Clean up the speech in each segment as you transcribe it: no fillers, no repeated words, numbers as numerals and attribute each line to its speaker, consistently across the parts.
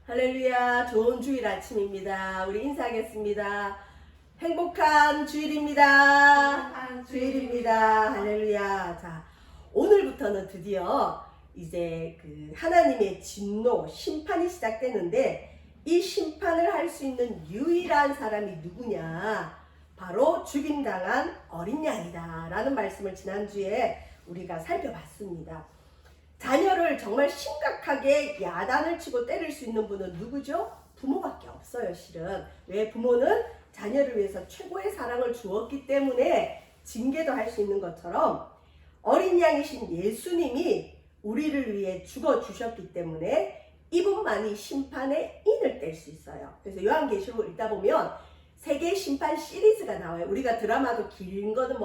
Speaker 1: 할렐루야, 좋은 주일 아침입니다. 우리 인사하겠습니다. 행복한 주일입니다.
Speaker 2: 행복한
Speaker 1: 주일입니다. 할렐루야. 자, 오늘부터는 드디어 이제 그 하나님의 진노, 심판이 시작되는데 이 심판을 할 수 있는 유일한 사람이 누구냐? 바로 죽임당한 어린 양이다 라는 말씀을 지난주에 우리가 살펴봤습니다. 자녀를 정말 심각하게 야단을 치고 때릴 수 있는 분은 누구죠? 부모밖에 없어요, 실은. 왜? 부모는 자녀를 위해서 최고의 사랑을 주었기 때문에 징계도 할 수 있는 것처럼 어린 양이신 예수님이 우리를 위해 죽어주셨기 때문에 이분만이 심판의 인을 뗄 수 있어요. 그래서 요한계시록을 읽다 보면 세계 심판 시리즈가 나와요. 우리가 드라마도 긴 거는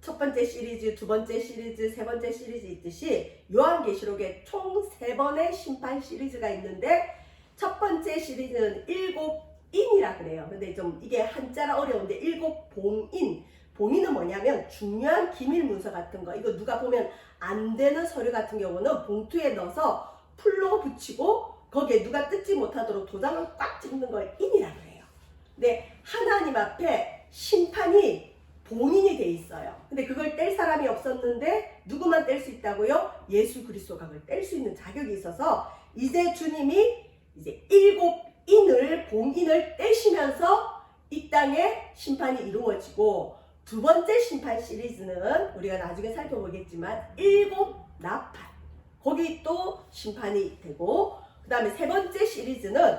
Speaker 1: 첫 번째 시리즈, 두 번째 시리즈, 세 번째 시리즈 있듯이 요한계시록에 총 3번의 심판 시리즈가 있는데 첫 번째 시리즈는 7인이라 그래요. 근데 좀 이게 한자라 어려운데 7봉인. 봉인은 뭐냐면 중요한 기밀 문서 같은 거, 이거 누가 보면 안 되는 서류 같은 경우는 봉투에 넣어서 풀로 붙이고 거기에 누가 뜯지 못하도록 도장을 꽉 찍는 걸 인이라 그래요. 근데 하나님 앞에 심판이 봉인이 돼 있어요. 근데 그걸 뗄 사람이 없었는데 누구만 뗄 수 있다고요? 예수 그리스도가 그걸 뗄 수 있는 자격이 있어서 이제 주님이 이제 7인을 봉인을 떼시면서 이 땅에 심판이 이루어지고 두 번째 심판 시리즈는 우리가 나중에 살펴보겠지만 7나팔 거기 또 심판이 되고 그 다음에 세 번째 시리즈는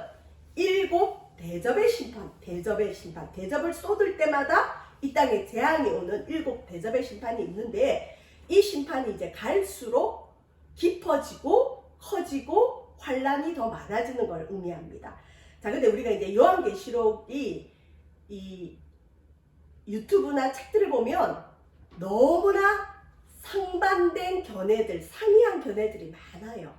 Speaker 1: 7대접의 심판, 대접을 쏟을 때마다 이 땅에 재앙이 오는 7대접의 심판이 있는데 이 심판이 이제 갈수록 깊어지고 커지고 환란이 더 많아지는 걸 의미합니다. 자, 근데 우리가 이제 요한계시록이 이 유튜브나 책들을 보면 너무나 상반된 견해들, 상이한 견해들이 많아요.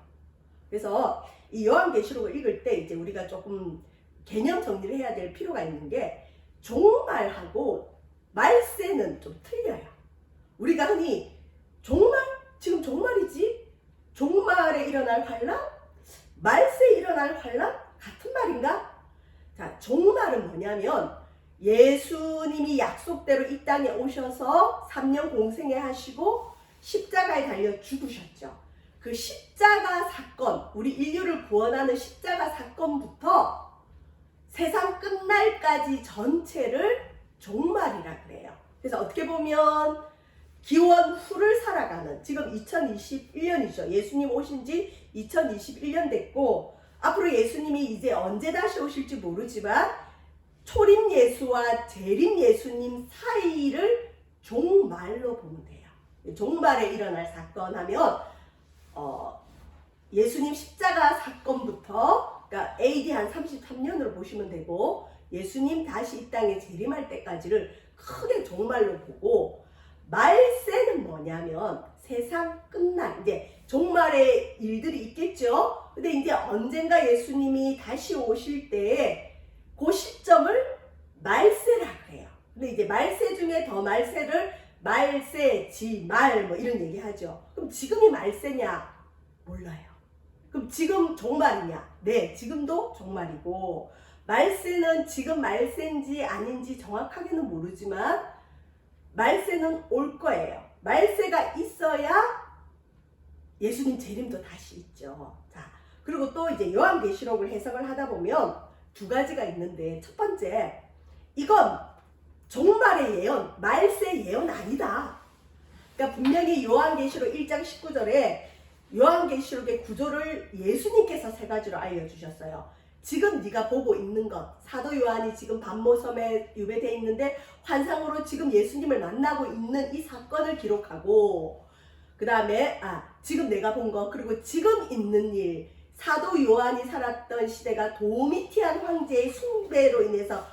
Speaker 1: 그래서 이 요한계시록을 읽을 때 이제 우리가 조금 개념 정리를 해야 될 필요가 있는 게 종말하고 말세는 좀 틀려요. 우리가 흔히 종말? 지금 종말이지? 종말에 일어날 환란? 말세에 일어날 환란? 같은 말인가? 자, 종말은 뭐냐면 예수님이 약속대로 이 땅에 오셔서 3년 공생애 하시고 십자가에 달려 죽으셨죠. 그 십자가 사건, 우리 인류를 구원하는 십자가 사건부터 세상 끝날까지 전체를 종말이라 그래요. 그래서 어떻게 보면 기원 후를 살아가는, 지금 2021년이죠. 예수님 오신 지 2021년 됐고 앞으로 예수님이 이제 언제 다시 오실지 모르지만 초림 예수와 재림 예수님 사이를 종말로 보면 돼요. 종말에 일어날 사건 하면 예수님 십자가 사건부터, 그러니까 AD 한 33년으로 보시면 되고 예수님 다시 이 땅에 재림할 때까지를 크게 종말로 보고, 말세는 뭐냐면 세상 끝날, 이제 종말의 일들이 있겠죠. 근데 이제 언젠가 예수님이 다시 오실 때 그 시점을 말세라 그래요. 근데 이제 말세 중에 더 말세를 말세, 지말 뭐 이런 얘기 하죠. 그럼 지금이 말세냐? 몰라요. 그럼 지금 종말이냐? 네, 지금도 종말이고, 말세는 지금 말세인지 아닌지 정확하게는 모르지만 말세는 올 거예요. 말세가 있어야 예수님 재림도 다시 있죠. 자, 그리고 또 이제 요한계시록을 해석을 하다 보면 두 가지가 있는데, 첫 번째, 이건 종말의 예언, 말세 예언 아니다. 그러니까 분명히 요한계시록 1장 19절에 요한계시록의 구조를 예수님께서 3가지로 알려주셨어요. 지금 네가 보고 있는 것, 사도 요한이 지금 반모섬에 유배되어 있는데 환상으로 지금 예수님을 만나고 있는 이 사건을 기록하고, 그 다음에 지금 내가 본 것, 그리고 지금 있는 일, 사도 요한이 살았던 시대가 도미티안 황제의 숭배로 인해서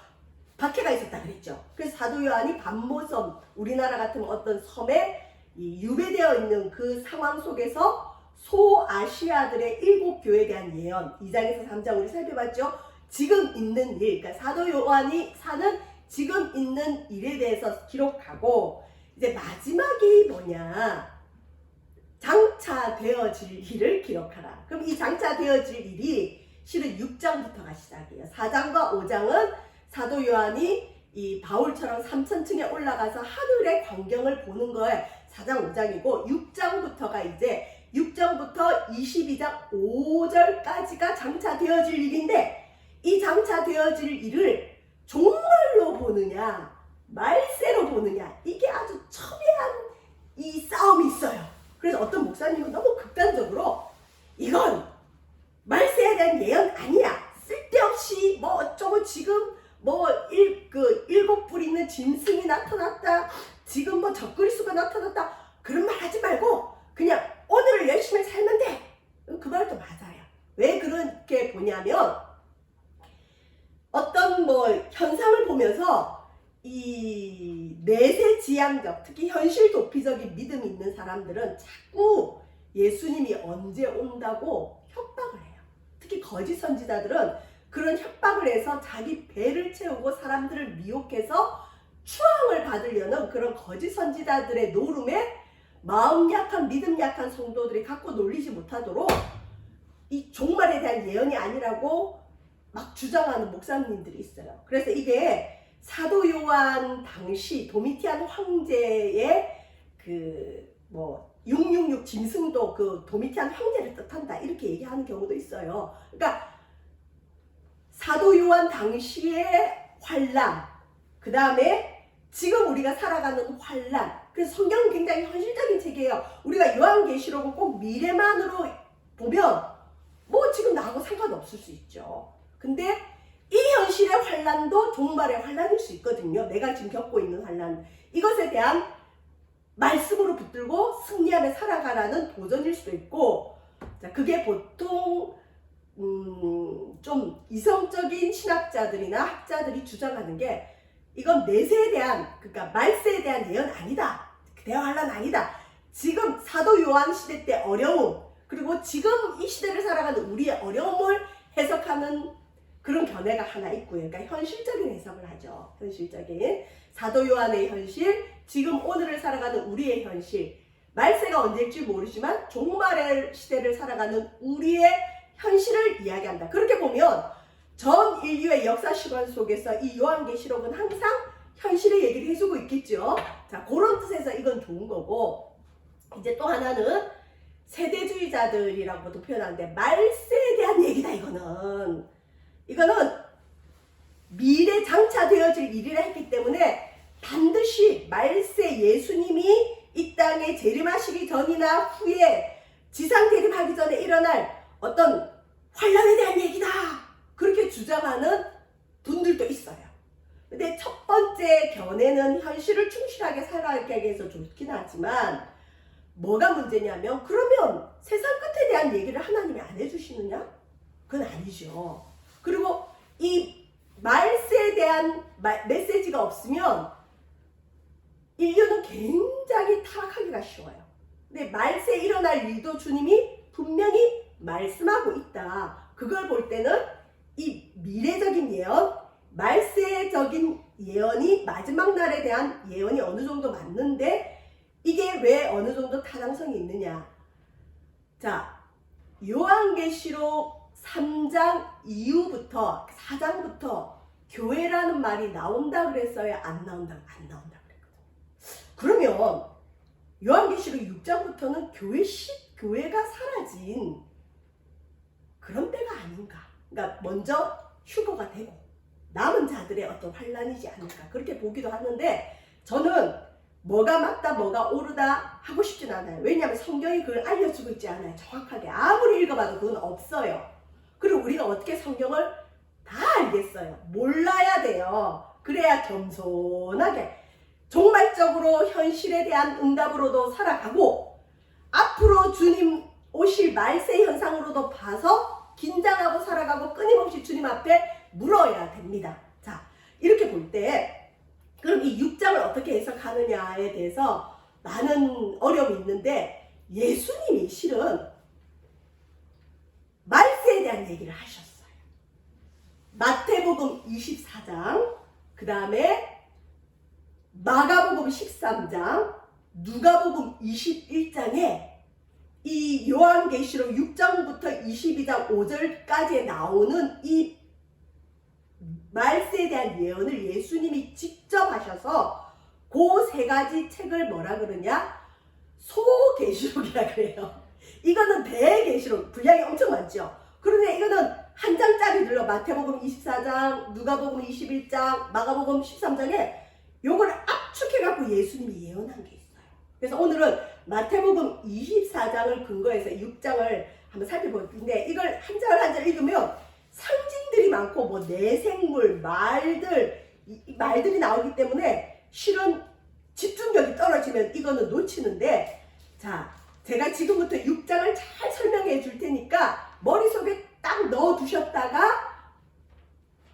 Speaker 1: 박해가 있었다 그랬죠. 그래서 사도 요한이 반모섬, 우리나라 같은 어떤 섬에 유배되어 있는 그 상황 속에서 소아시아들의 7교회에 대한 예언, 2장에서 3장 우리 살펴봤죠. 지금 있는 일, 그러니까 사도 요한이 사는 지금 있는 일에 대해서 기록하고, 이제 마지막이 뭐냐? 장차되어질 일을 기록하라. 그럼 이 장차되어질 일이 실은 6장부터가 시작이에요. 4장과 5장은 사도 요한이 이 바울처럼 3천층에 올라가서 하늘의 광경을 보는 거에 4장 5장이고 6장부터가 이제 6장부터 22장 5절까지가 장차되어질 일인데 이 장차되어질 일을 종말로 보느냐 말세로 보느냐 이게 아주 첨예한 이 싸움이 있어요. 그래서 어떤 목사님은 너무 극단적으로 이건 말세에 대한 예언 아니야. 쓸데없이 뭐 어쩌고 지금 뭐 일곱 뿔 있는 짐승이 나타났다. 지금 뭐 적그리스도가 나타났다. 그런 말 하지 말고 그냥 오늘을 열심히 살면 돼. 그 말도 맞아요. 왜 그렇게 보냐면 어떤 뭐 현상을 보면서 이 내세지향적 특히 현실 도피적인 믿음이 있는 사람들은 자꾸 예수님이 언제 온다고 협박을 해요. 특히 거짓 선지자들은 그런 협박을 해서 자기 배를 채우고 사람들을 미혹해서 추앙을 받으려는 그런 거짓 선지자들의 노름에 마음 약한 믿음 약한 성도들이 갖고 놀리지 못하도록 이 종말에 대한 예언이 아니라고 막 주장하는 목사님들이 있어요. 그래서 이게 사도 요한 당시 도미티안 황제의 그 뭐 666 짐승도 그 도미티안 황제를 뜻한다 이렇게 얘기하는 경우도 있어요. 그러니까 사도 요한 당시의 환란, 그 다음에 지금 우리가 살아가는 환란. 그래서 성경은 굉장히 현실적인 책이에요. 우리가 요한계시록은 꼭 미래만으로 보면 뭐 지금 나하고 상관없을 수 있죠. 근데 이 현실의 환란도 종말의 환란일 수 있거든요. 내가 지금 겪고 있는 환란. 이것에 대한 말씀으로 붙들고 승리하며 살아가라는 도전일 수도 있고, 자, 그게 보통 좀 이성적인 신학자들이나 학자들이 주장하는 게 이건 내세에 대한, 그러니까 말세에 대한 예언 아니다. 대환란 아니다. 지금 사도 요한 시대 때 어려움, 그리고 지금 이 시대를 살아가는 우리의 어려움을 해석하는 그런 견해가 하나 있고요. 그러니까 현실적인 해석을 하죠. 현실적인 사도 요한의 현실, 지금 오늘을 살아가는 우리의 현실, 말세가 언제일지 모르지만 종말의 시대를 살아가는 우리의 현실을 이야기한다. 그렇게 보면 전 인류의 역사 시간 속에서 이 요한계시록은 항상 현실의 얘기를 해주고 있겠죠. 자, 그런 뜻에서 이건 좋은 거고, 이제 또 하나는 세대주의자들이라고도 표현하는데 말세에 대한 얘기다. 이거는 미래 장차 되어질 일이라 했기 때문에 반드시 말세 예수님이 이 땅에 재림하시기 전이나 후에 지상 재림하기 전에 일어날 어떤 환란에 대한 얘기다. 그렇게 주장하는 분들도 있어요. 근데 첫 번째 견해는 현실을 충실하게 살아가기 위해서 좋긴 하지만 뭐가 문제냐면 그러면 세상 끝에 대한 얘기를 하나님이 안 해주시느냐? 그건 아니죠. 그리고 이 말세에 대한 메시지가 없으면 인류는 굉장히 타락하기가 쉬워요. 근데 말세에 일어날 일도 주님이 분명히 말씀하고 있다. 그걸 볼 때는 이 미래적인 예언, 말세적인 예언이 마지막 날에 대한 예언이 어느 정도 맞는데 이게 왜 어느 정도 타당성이 있느냐. 자, 요한계시록 3장 이후부터 4장부터 교회라는 말이 나온다 그랬어요? 안 나온다 그랬거든요. 그러면 요한계시록 6장부터는 교회가 사라진 그런 때가 아닌가. 그러니까 먼저 휴거가 되고 남은 자들의 어떤 환란이지 않을까 그렇게 보기도 하는데 저는 뭐가 맞다 뭐가 옳다 하고 싶진 않아요. 왜냐하면 성경이 그걸 알려주고 있지 않아요. 정확하게 아무리 읽어봐도 그건 없어요. 그리고 우리가 어떻게 성경을 다 알겠어요. 몰라야 돼요. 그래야 겸손하게 종말적으로 현실에 대한 응답으로도 살아가고 앞으로 주님 오실 말세 현상으로도 봐서 긴장하고 살아가고 끊임없이 주님 앞에 물어야 됩니다. 자, 이렇게 볼 때 그럼 이 6장을 어떻게 해석하느냐에 대해서 많은 어려움이 있는데 예수님이 실은 말세에 대한 얘기를 하셨어요. 마태복음 24장, 그 다음에 마가복음 13장, 누가복음 21장에 이 요한계시록 6장부터 22장 5절까지에 나오는 이 말세에 대한 예언을 예수님이 직접 하셔서 그 세 가지 책을 뭐라 그러냐? 소계시록이라 그래요. 이거는 대계시록, 분량이 엄청 많죠. 그런데 이거는 한 장짜리들로 마태복음 24장, 누가복음 21장, 마가복음 13장에 요걸 압축해갖고 예수님이 예언한 게 있어요. 그래서 오늘은 마태복음 24장을 근거해서 6장을 한번 살펴볼 텐데, 이걸 한 절 한 절 읽으면 상징들이 많고 뭐 내생물, 말들이 나오기 때문에 실은 집중력이 떨어지면 이거는 놓치는데, 자, 제가 지금부터 6장을 잘 설명해 줄 테니까 머릿속에 딱 넣어 두셨다가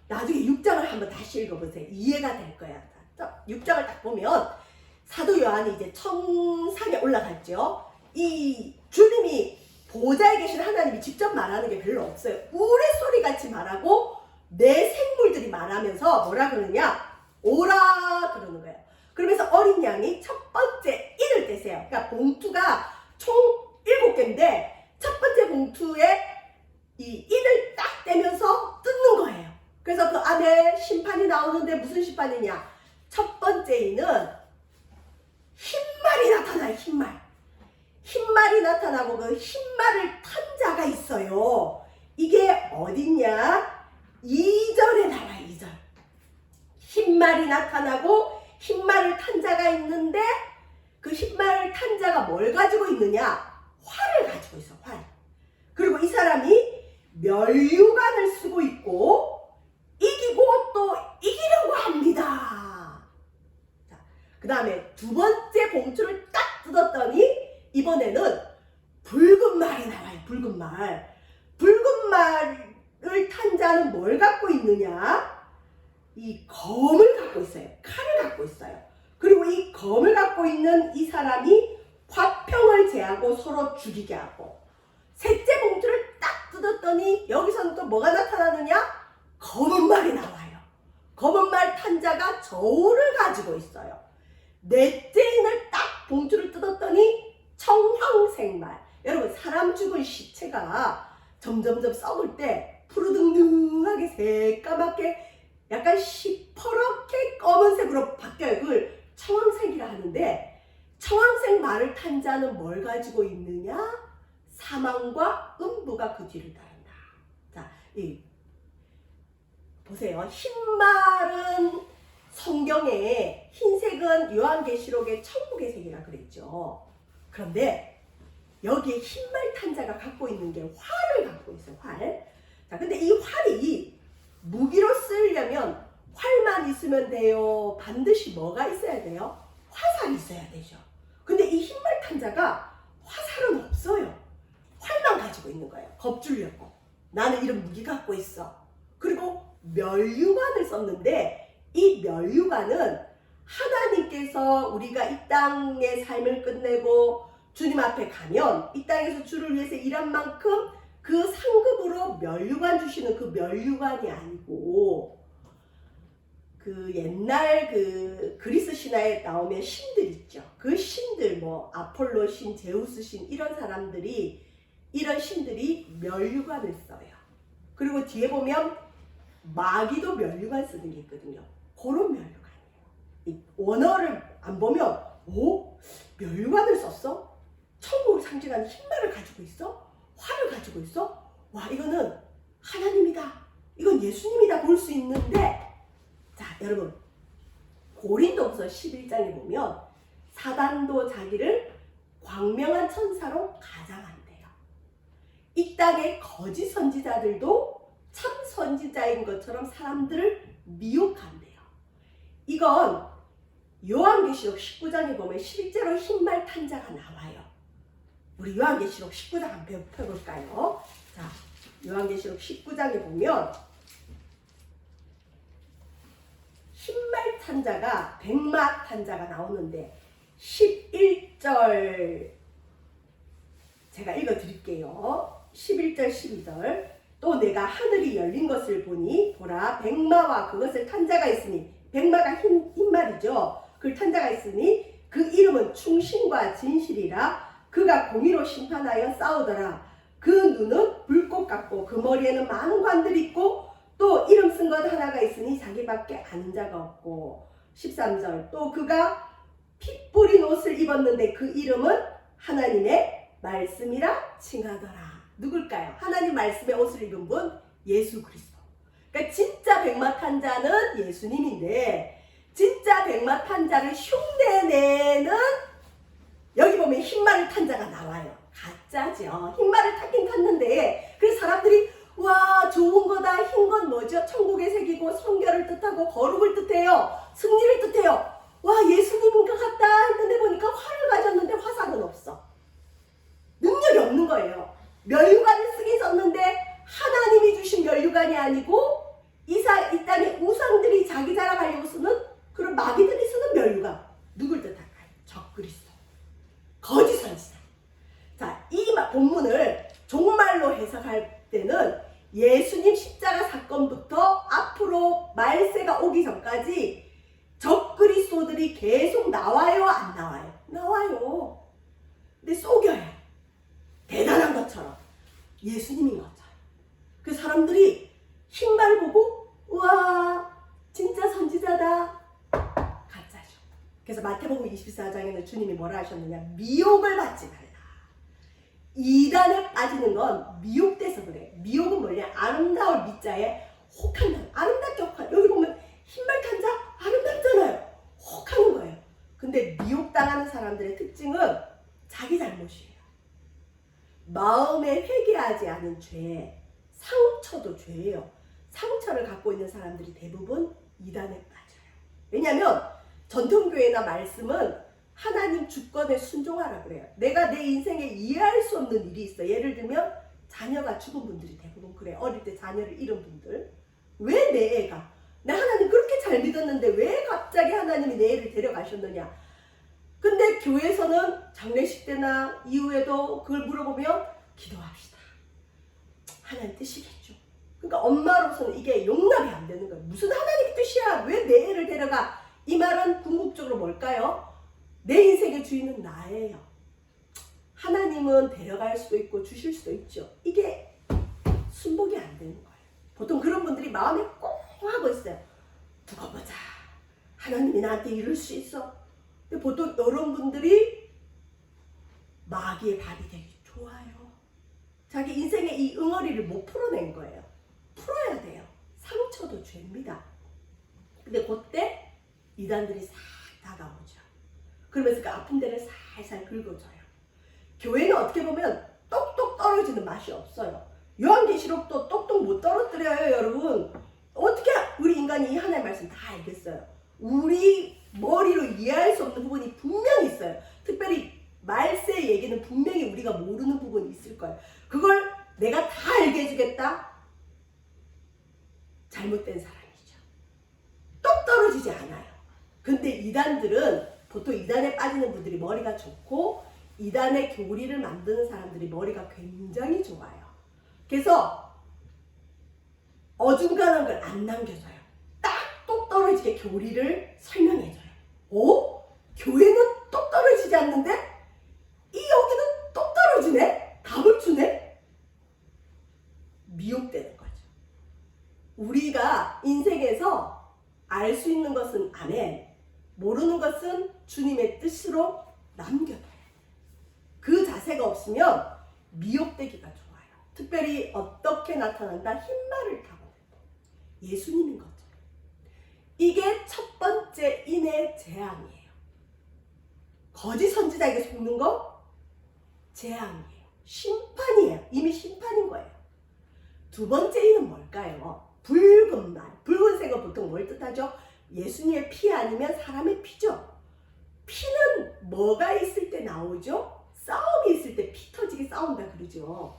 Speaker 1: 나중에 6장을 한번 다시 읽어보세요. 이해가 될 거야. 6장을 딱 보면 사도 요한이 이제 청상에 올라갔죠. 이 주님이 보좌에 계신 하나님이 직접 말하는 게 별로 없어요. 우레소리 같이 말하고 내 생물들이 말하면서 뭐라 그러느냐? 오라 그러는 거예요. 그러면서 어린 양이 첫 번째 인을 떼세요. 그러니까 봉투가 총 7개인데 첫 번째 봉투에 이 인을 딱 떼면서 뜯는 거예요. 그래서 그 안에 심판이 나오는데 무슨 심판이냐? 첫 번째 인은 흰말이 나타나요. 흰말이 나타나고 그 흰말을 탄 자가 있어요. 이게 어딨냐? 2절에 나와요. 2절. 흰말이 나타나고 흰말을 탄 자가 있는데 그 흰말을 탄 자가 뭘 가지고 있느냐? 활을 가지고 있어. 활. 그리고 이 사람이 면류관을 쓰고 있고 이기고 또 이기려고 합니다. 그 다음에 두 번째 봉투를 딱 뜯었더니 이번에는 붉은 말이 나와요. 붉은 말. 붉은 말을 탄 자는 뭘 갖고 있느냐? 이 검을 갖고 있어요. 칼을 갖고 있어요. 그리고 이 검을 갖고 있는 이 사람이 화평을 제하고 서로 죽이게 하고, 셋째 봉투를 딱 뜯었더니 여기서는 또 뭐가 나타나느냐? 검은 말이 나와요. 검은 말 탄 자가 저울을 가지고 있어요. 넷째 인을 딱 봉투를 뜯었더니 청황생말. 여러분, 사람 죽은 시체가 점점점 썩을 때 푸르등등하게 새까맣게 약간 시퍼렇게 검은색으로 바뀌어요. 그걸 청황색이라 하는데, 청황색 말을 탄 자는 뭘 가지고 있느냐? 사망과 음부가 그 뒤를 따른다. 자, 보세요. 흰말은 성경에, 흰색은 요한계시록의 천국의 색이라 그랬죠. 그런데 여기에 흰말 탄 자가 갖고 있는 게 활을 갖고 있어요. 활. 자, 근데 이 활이 무기로 쓰려면 활만 있으면 돼요? 반드시 뭐가 있어야 돼요? 화살이 있어야 되죠. 근데 이 흰말 탄 자가 화살은 없어요. 활만 가지고 있는 거예요. 겁주려고. 나는 이런 무기 갖고 있어. 그리고 면류관을 썼는데, 이 면류관은 하나님께서 우리가 이 땅의 삶을 끝내고 주님 앞에 가면 이 땅에서 주를 위해서 일한 만큼 그 상급으로 면류관 주시는 그 면류관이 아니고, 그 옛날 그 그리스 신화에 나오면 신들 있죠. 그 신들, 뭐 아폴로 신, 제우스 신, 이런 사람들이, 이런 신들이 면류관을 써요. 그리고 뒤에 보면 마귀도 면류관 쓰는 게 있거든요. 그런 면류관이에요. 이 원어를 안 보면, 오? 면류관을 썼어? 천국을 상징하는 흰말을 가지고 있어? 활을 가지고 있어? 와, 이거는 하나님이다. 이건 예수님이다 볼 수 있는데, 자, 여러분, 고린도후서 11장에 보면 사단도 자기를 광명한 천사로 가장한대요. 이 땅의 거짓 선지자들도 참 선지자인 것처럼 사람들을 미혹한대요. 이건 요한계시록 19장에 보면 실제로 흰말 탄 자가 나와요. 우리 요한계시록 19장 한번 펴볼까요? 자, 요한계시록 19장에 보면 흰말 탄 자가, 백마 탄 자가 나오는데 11절 제가 읽어드릴게요. 11절 12절. 또 내가 하늘이 열린 것을 보니 보라, 백마와 그것을 탄 자가 있으니, 백마가 흰말이죠. 그걸 탄 자가 있으니 그 이름은 충신과 진실이라. 그가 공의로 심판하여 싸우더라. 그 눈은 불꽃 같고 그 머리에는 많은 관들이 있고 또 이름 쓴 것 하나가 있으니 자기밖에 아는 자가 없고 13절 또 그가 핏 뿌린 옷을 입었는데 그 이름은 하나님의 말씀이라 칭하더라. 누굴까요? 하나님 말씀의 옷을 입은 분 예수 그리스도. 그러니까 진짜 백마탄 자는 예수님인데 진짜 백마탄 자를 흉내내는 여기 보면 흰말을 탄 자가 나와요. 가짜죠. 흰말을 탔긴 탔는데 그래서 사람들이 와 좋은 거다. 흰 건 뭐죠? 천국의 색이고 성결을 뜻하고 거룩을 뜻해요. 승리를 뜻해요. 와 예수님인 것 같다 했는데 보니까 활을 가졌는데 화살은 없어. 능력이 없는 거예요. 면류관을 쓰긴 썼는데 하나님이 주신 면류관이 아니고 이 땅의 우상들이 자기 자랑하려고 쓰는 그런 마귀들이 쓰는 면류관. 누굴 뜻할까요? 적그리스도. 거짓 선지자. 자, 이 본문을 종말로 해석할 때는 예수님 십자가 사건부터 앞으로 말세가 오기 전까지 적그리스도들이 계속 나와요, 안 나와요? 나와요. 근데 속여요. 대단한 것처럼. 예수님인 것처럼. 그 사람들이 흰말 보고 우와 진짜 선지자다. 가짜죠. 그래서 마태복음 24장에는 주님이 뭐라 하셨느냐. 미혹을 받지 말라. 이단에 빠지는 건 미혹돼서 그래. 미혹은 뭐냐? 아름다울 미자에 혹한다. 아름답게 혹한. 여기 보면 흰말 탄 자 아름답잖아요. 혹하는 거예요. 근데 미혹당하는 사람들의 특징은 자기 잘못이에요. 마음에 회개하지 않은 죄, 상처도 죄예요. 상처를 갖고 있는 사람들이 대부분 이단에 빠져요. 왜냐하면 전통교회나 말씀은 하나님 주권에 순종하라 그래요. 내가 내 인생에 이해할 수 없는 일이 있어. 예를 들면 자녀가 죽은 분들이 대부분 그래요. 어릴 때 자녀를 잃은 분들. 왜 내 애가? 내 하나님 그렇게 잘 믿었는데 왜 갑자기 하나님이 내 애를 데려가셨느냐. 근데 교회에서는 장례식 때나 이후에도 그걸 물어보면 기도합시다. 하나님 뜻이겠죠. 그러니까 엄마로서는 이게 용납이 안 되는 거예요. 무슨 하나님 뜻이야? 왜 내 애를 데려가? 이 말은 궁극적으로 뭘까요? 내 인생의 주인은 나예요. 하나님은 데려갈 수도 있고 주실 수도 있죠. 이게 순복이 안 되는 거예요. 보통 그런 분들이 마음에 꼭 하고 있어요. 두고 보자. 하나님이 나한테 이룰 수 있어. 근데 보통 이런 분들이 마귀의 밥이 되기 좋아요. 자기 인생의 이 응어리를 못 풀어낸 거예요. 풀어야 돼요. 상처도 죄입니다. 근데 그때 이단들이 싹 다가오죠. 그러면서 그 아픈 데를 살살 긁어줘요. 교회는 어떻게 보면 똑똑 떨어지는 맛이 없어요. 요한계시록도 똑똑 못 떨어뜨려요, 여러분. 어떻게 우리 인간이 이 하나의 말씀 다 알겠어요? 우리 머리로 이해할 수 없는 부분이 분명히 있어요. 특별히 말세 얘기는 분명히 우리가 모르는 부분이 있을 거예요. 그걸 내가 다 알게 해주겠다? 잘못된 사람이죠. 똑 떨어지지 않아요. 근데 이단들은 보통 이단에 빠지는 분들이 머리가 좋고 이단의 교리를 만드는 사람들이 머리가 굉장히 좋아요. 그래서 어중간한 걸 안 남겨줘요. 딱 똑 떨어지게 교리를 설명해줘요. 교회는 똑 떨어지지 않는데 여기는 똑 떨어지네? 답을 주네? 미혹되는 거죠. 우리가 인생에서 알 수 있는 것은 아멘, 모르는 것은 주님의 뜻으로 남겨둬요. 그 자세가 없으면 미혹되기가 좋아요. 특별히 어떻게 나타난다? 흰말을 타고 예수님인 거죠. 이게 첫 번째 인의 재앙이에요. 거짓 선지자에게 속는 거 재앙이에요. 심판이에요. 이미 심판인 거예요. 두 번째 인은 뭘까요? 붉은 말. 붉은색은 보통 뭘 뜻하죠? 예수님의 피 아니면 사람의 피죠. 피는 뭐가 있을 때 나오죠? 싸움이 있을 때 피 터지게 싸운다 그러죠.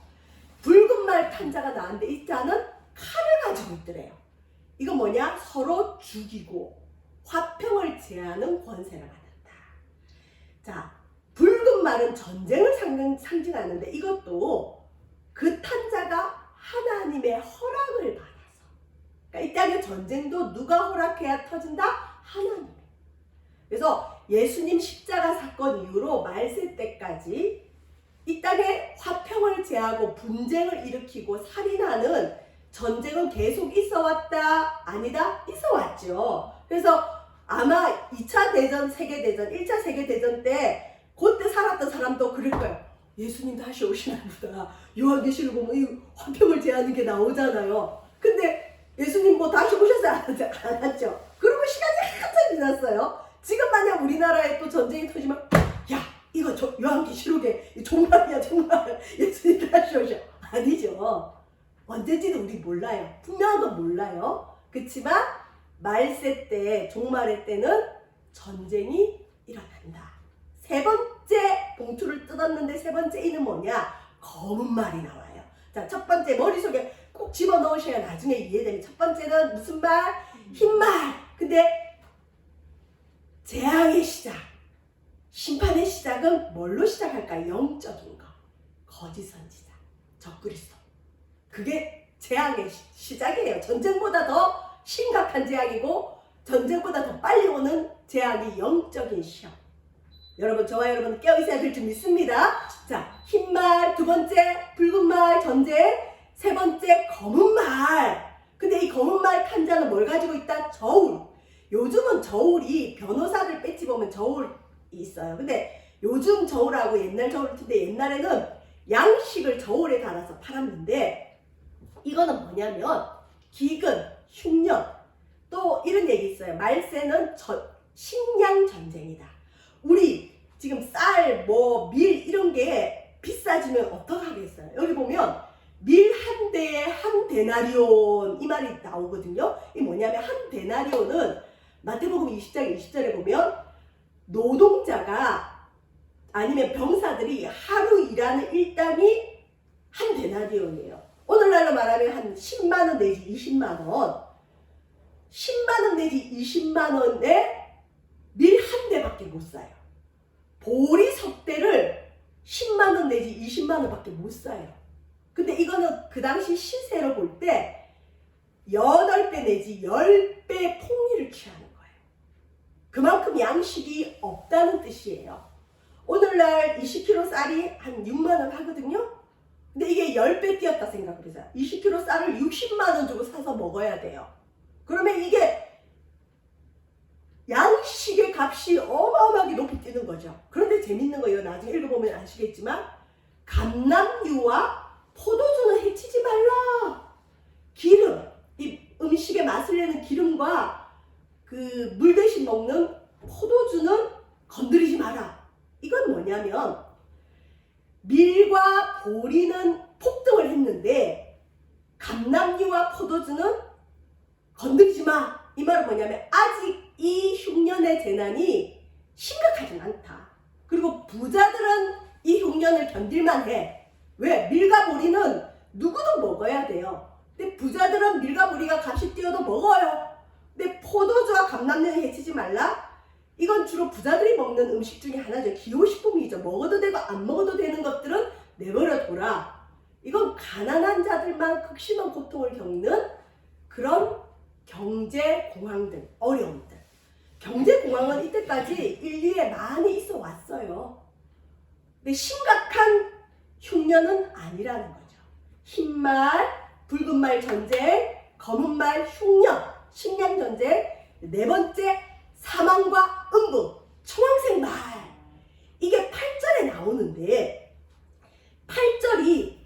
Speaker 1: 붉은 말 탄 자가 나왔는데 이 자는 칼을 가지고 있더래요. 이건 뭐냐? 서로 죽이고 화평을 제하는 권세를 받았다. 자, 붉은 말은 전쟁을 상징하는데 이것도 그 탄 자가 하나님의 허락을 받아서, 그러니까 이 땅의 전쟁도 누가 허락해야 터진다? 하나님. 그래서 예수님 십자가 사건 이후로 말세 때까지 이 땅에 화평을 제하고 분쟁을 일으키고 살인하는 전쟁은 계속 있어 왔다? 아니다? 있어 왔죠. 그래서 아마 2차 대전, 세계대전, 1차 세계대전 때 그때 살았던 사람도 그럴 거예요. 예수님 다시 오시나 보다. 요한계시록 보면 이 화평을 제하는 게 나오잖아요. 근데 예수님 뭐 다시 오셨어요? 안 왔죠. 그러고 시간이 한참 지났어요. 지금 만약 우리나라에 또 전쟁이 터지면 야 이거 요한계시록에 정말이야 정말 예수님 다시 오셔. 아니죠. 언제지는 우리 몰라요. 분명한 건 몰라요. 그렇지만 말세 때 종말의 때는 전쟁이 일어난다. 세 번째 봉투를 뜯었는데 세 번째 이는 뭐냐? 검은 말이 나와요. 자, 첫 번째 머릿속에 꼭 집어넣으셔야 나중에 이해되는. 첫 번째는 무슨 말? 흰 말. 근데 재앙의 시작, 심판의 시작은 뭘로 시작할까요? 영적인 거. 거짓 선지자, 적그리스도. 그게 재앙의 시작이에요. 전쟁보다 더 심각한 재앙이고 전쟁보다 더 빨리 오는 재앙이 영적인 시험. 여러분, 저와 여러분 깨어있어야 될 줄 믿습니다. 자, 흰 말, 두 번째 붉은 말, 전쟁, 세 번째 검은 말. 근데 이 검은 말 탄자는 뭘 가지고 있다? 저울. 요즘은 저울이 변호사들 배지 보면 저울이 있어요. 근데 요즘 저울하고 옛날 저울 텐데 옛날에는 양식을 저울에 달아서 팔았는데 이거는 뭐냐면 기근, 흉년, 또 이런 얘기 있어요. 말세는 식량 전쟁이다. 우리 지금 쌀, 밀 이런 게 비싸지면 어떡하겠어요? 여기 보면 밀 한 대에 한 데나리온 이 말이 나오거든요. 이게 뭐냐면 한 데나리온은 마태복음 20장 20절에 보면 노동자가 아니면 병사들이 하루 일하는 일당이 한 데나리온이에요. 오늘날로 말하면 한 10만 원 내지 20만 원. 10만 원 내지 20만 원에 밀 한 대밖에 못 사요. 보리 석대를 10만 원 내지 20만 원밖에 못 사요. 근데 이거는 그 당시 시세로 볼 때 8배 내지 10배 폭리를 취하는 거예요. 그만큼 양식이 없다는 뜻이에요. 오늘날 20kg 쌀이 한 6만 원 하거든요. 근데 이게 10배 뛰었다 생각을 해서 20kg 쌀을 60만 원 주고 사서 먹어야 돼요. 그러면 이게 양식의 값이 어마어마하게 높이 뛰는 거죠. 그런데 재밌는 거예요. 나중에 읽어보면 아시겠지만 감람유와 포도주는 해치지 말라. 기름, 이 음식의 맛을 내는 기름과 그 물 대신 먹는 포도주는 건드리지 마라. 이건 뭐냐면 밀과 보리는 폭등을 했는데 감람유와 포도주는 건드리지 마. 이 말은 뭐냐면 아직 이 흉년의 재난이 심각하진 않다. 그리고 부자들은 이 흉년을 견딜만 해. 왜? 밀과 보리는 누구도 먹어야 돼요. 근데 부자들은 밀과 보리가 값이 뛰어도 먹어요. 근데 포도주와 감람유는 해치지 말라. 이건 주로 부자들이 먹는 음식 중에 하나죠. 기호식품이죠. 먹어도 되고 안 먹어도 되는 것들은 내버려 둬라. 이건 가난한 자들만 극심한 고통을 겪는 그런 경제 공황들, 어려움들. 경제 공황은 이때까지 인류에 많이 있어 왔어요. 근데 심각한 흉년은 아니라는 거죠. 흰말, 붉은말 전쟁, 검은말 흉년, 식량 전쟁. 네 번째, 사망과 음부, 청황색 말. 이게 8절에 나오는데 8절이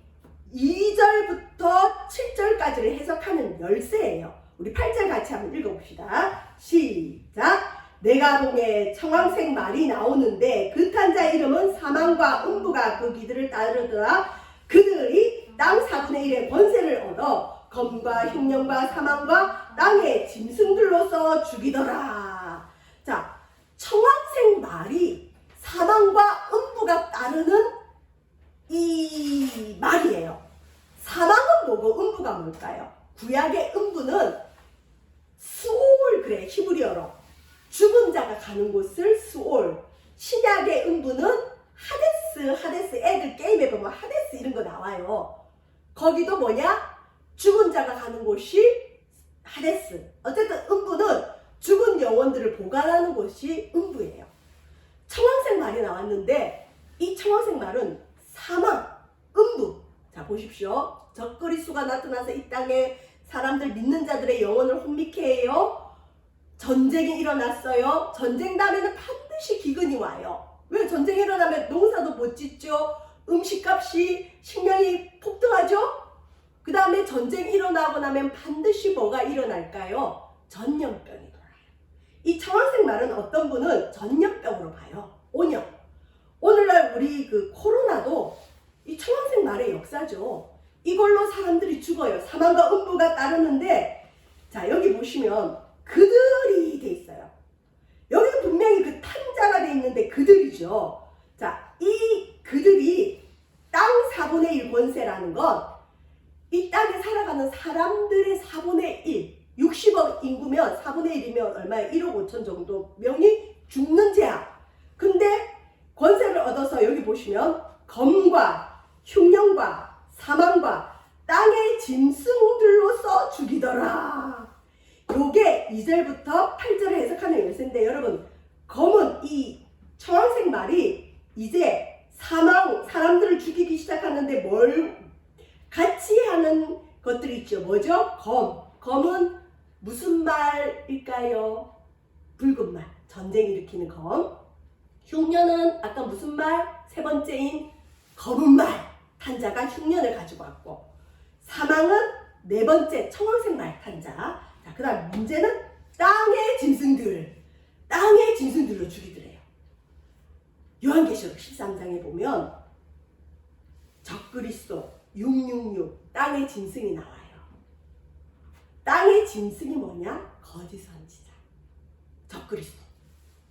Speaker 1: 2절부터 7절까지를 해석하는 열쇠예요. 우리 8절 같이 한번 읽어봅시다. 시작! 내가 봉에 청황색 말이 나오는데 그 탄자 이름은 사망과 음부가 그 귀들을 따르더라. 그들이 땅 4분의 1의 권세를 얻어 검과 흉년과 사망과 땅의 짐승들로서 죽이더라. 자, 청황색 말이 사망과 음부가 따르는 이 말이에요. 사망은 뭐고 음부가 뭘까요? 구약의 음부는 수올 그래, 히브리어로 죽은 자가 가는 곳을 수올. 신약의 음부는 하데스 애들 게임에 보면 하데스 이런 거 나와요. 거기도 뭐냐? 죽은 자가 가는 곳이 하데스. 어쨌든 음부는 죽은 영혼들을 보관하는 곳이 음부예요. 청황색 말이 나왔는데 이 청황색 말은 사망, 음부. 자, 보십시오. 적그리스도가 나타나서 이 땅에 사람들 믿는 자들의 영혼을 혼미케 해요. 전쟁이 일어났어요. 전쟁 다음에는 반드시 기근이 와요. 왜? 전쟁이 일어나면 농사도 못 짓죠. 음식값이, 식량이 폭등하죠. 그 다음에 전쟁이 일어나고 나면 반드시 뭐가 일어날까요? 전염병이 돌아요. 이 청황색 말은 어떤 분은 전염병으로 봐요. 오염. 오늘날 우리 그 코로나도 이 청황색 말의 역사죠. 이걸로 사람들이 죽어요. 사망과 음부가 따르는데, 자, 여기 보시면 그들이 돼 있어요. 여기는 분명히 그 탄자가 돼 있는데 그들이죠. 자, 이 그들이 땅 4분의 1 권세라는 건 이 땅에 살아가는 사람들의 4분의 1, 60억 인구면 4분의 1이면 얼마에 1억 5천 정도 명이 죽는 죄야. 근데 권세를 얻어서 여기 보시면 검과 흉년과 사망과 땅의 짐승들로서 죽이더라. 요게 2절부터 8절을 해석하는 열쇠인데, 여러분, 검은 이 청황색 말이 이제 사람들을 죽이기 시작하는데 뭘 같이 하는 것들이 있죠. 뭐죠? 검은 무슨 말일까요? 붉은 말, 전쟁 일으키는 검. 흉년은 아까 무슨 말? 세 번째인 검은 말, 탄자가 흉년을 가지고 왔고, 사망은 네 번째 청황색 말 탄자. 자, 그 다음 문제는 땅의 짐승들로 죽이더래요. 요한계시록 13장에 보면 적그리스도 666 땅의 짐승이 나와요. 땅의 짐승이 뭐냐? 거짓 선지자, 적그리스도.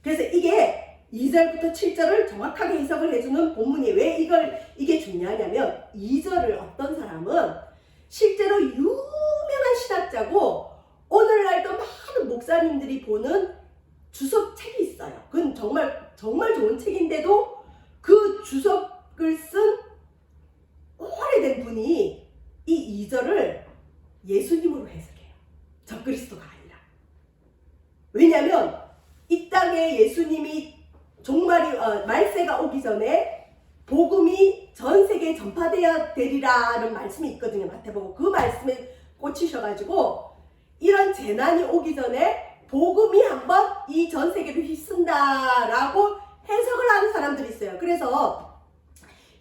Speaker 1: 그래서 이게 2절부터 7절을 정확하게 해석을 해주는 본문이 왜 이게 중요하냐면, 2절을 어떤 사람은 실제로 유명한 신학자고 오늘날도 많은 목사님들이 보는 주석책이 있어요. 그건 정말 좋은 책인데도 그 주석을 쓴 오래된 분이 이 2절을 예수님으로 해석해요. 적그리스도가 아니라. 왜냐하면 이 땅에 예수님이 말세가 오기 전에 복음이 전 세계에 전파되어야 되리라는 말씀이 있거든요. 마태복음. 그 말씀에 꽂히셔가지고 이런 재난이 오기 전에 복음이 한번 이 전 세계를 휩쓴다라고 해석을 하는 사람들이 있어요. 그래서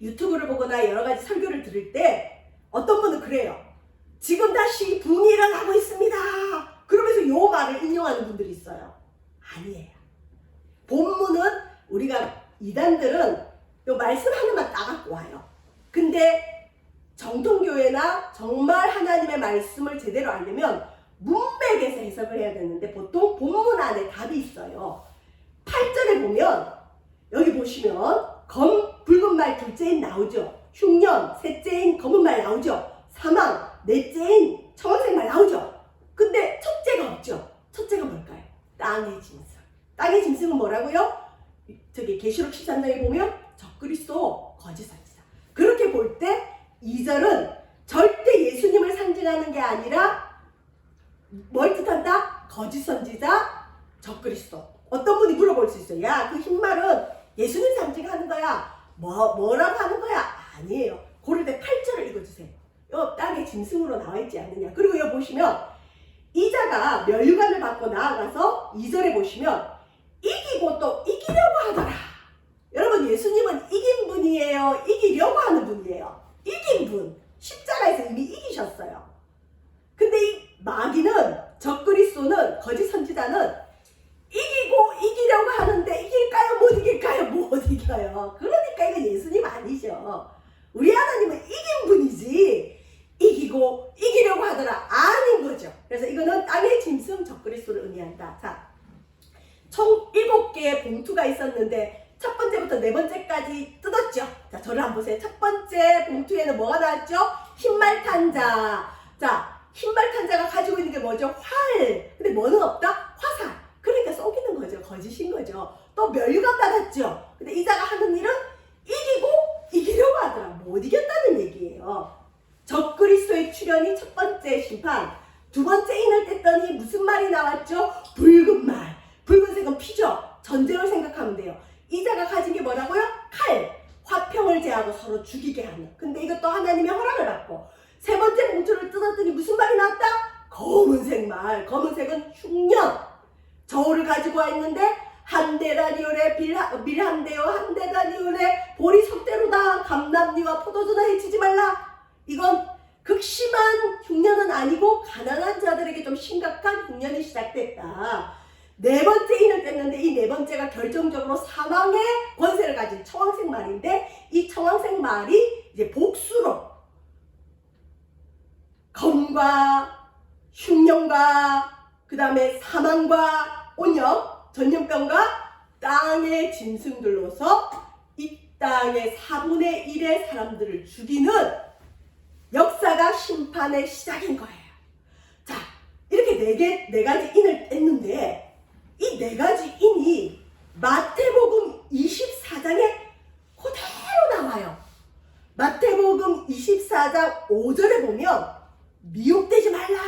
Speaker 1: 유튜브를 보거나 여러 가지 설교를 들을 때 어떤 분은 그래요. 지금 다시 붕이 일어나고 있습니다. 그러면서 요 말을 인용하는 분들이 있어요. 아니에요. 본문은 우리가 이단들은 요 말씀 하나만 따갖고 와요. 근데 정통교회나 정말 하나님의 말씀을 제대로 알려면 문맥에서 해석을 해야 되는데 보통 본문 안에 답이 있어요. 8절에 보면 여기 보시면 붉은 말 둘째인 나오죠. 흉년 셋째인 검은 말 나오죠. 사망 넷째인 청황색 말 나오죠. 근데 첫째가 없죠. 첫째가 뭘까요? 땅의 짐승. 땅의 짐승은 뭐라고요? 저기 계시록 13장에 보면 적그리스도 거짓 선지자. 그렇게 볼 때 2절은 절대 예수님을 상징하는 게 아니라 뭘 뜻한다? 거짓 선지자, 적그리스도. 어떤 분이 물어볼 수 있어요. 야, 그 흰말은 예수님 상징하는 거야. 뭐라고 하는 거야? 아니에요. 고를 때 8절을 읽어주세요. 요 땅에 짐승으로 나와 있지 않느냐. 그리고 여기 보시면 이자가 멸류관을 받고 나아가서 2절에 보시면 이기고 또 이기려고 하더라. 여러분, 예수님은 이긴 분이에요? 이기려고 하는 분이에요? 이긴 분. 십자가에서 이미 이기셨어요. 근데 이 마귀는, 적그리스도는, 거짓 선지자는 이기려고 하는데 이길까요? 못 이길까요? 못 이겨요. 그러니까 이건 예수님 아니죠. 우리 하나님은 이긴 분이지 이기려고 하더라 아닌 거죠. 그래서 이거는 땅의 짐승 적그리스도를 의미한다. 자, 총 7개의 봉투가 있었는데 첫 번째부터 네 번째까지 뜯었죠. 자, 저를 한번 보세요. 첫 번째 봉투에는 뭐가 나왔죠? 흰말 탄자. 자, 흰말 탄자가 가지고 있는 게 뭐죠? 활. 근데 뭐는 없다? 화살. 그러니까 속이는 거죠. 거짓인 거죠. 또 멸류관 받았죠. 근데 이자가 하는 일은 이기려고 하더라. 못 이겼다는 얘기예요. 적그리스도의 출현이 첫 번째 심판. 두 번째 인을 뗐더니 무슨 말이 나왔죠? 붉은 말. 붉은색은 피죠. 전쟁을 생각하면 돼요. 이자가 가진 게 뭐라고요? 칼, 화평을 제하고 서로 죽이게 하는. 근데 이것도 하나님의 허락을 받고 세 번째 봉투를 뜯었더니 무슨 말이 나왔다? 검은색 말. 검은색은 흉년. 저울을 가지고 와 있는데 한 데나니올에 밀 한 대요, 한 데나니올에 보리 석대로다. 감람니와 포도주나 해치지 말라. 이건 극심한 흉년은 아니고 가난한 자들에게 좀 심각한 흉년이 시작됐다. 네 번째 인을 뗐는데 이 네 번째가 결정적으로 사망의 권세를 가진 청황색 말인데 이 청황색 말이 이제 복수로 검과 흉년과 그 다음에 사망과 온역, 전염병과 땅의 짐승들로서 이 땅의 4분의 1의 사람들을 죽이는 역사가 심판의 시작인 거예요. 자, 이렇게 네 가지 인을 뗐는데 이 네 가지 인이 마태복음 24장에 그대로 나와요. 마태복음 24장 5절에 보면 미혹되지 말라.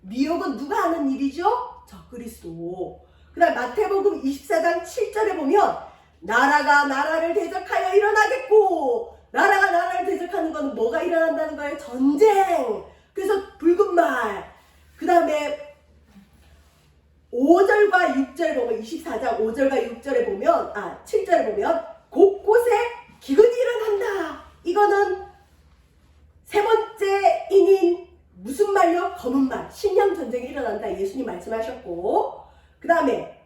Speaker 1: 미혹은 누가 하는 일이죠? 적그리스도. 그 다음 마태복음 24장 7절에 보면 나라가 나라를 대적하여 일어나겠고, 나라가 나라를 대적하는 건 뭐가 일어난다는 거예요? 전쟁. 그래서 붉은 말. 그 다음에 5절과 6절 보면 24장 5절과 6절에 보면 7절에 보면 곳곳에 기근이 일어난다. 이거는 세 번째 인인 무슨 말요? 검은 말. 식량 전쟁이 일어난다. 예수님 말씀하셨고, 그 다음에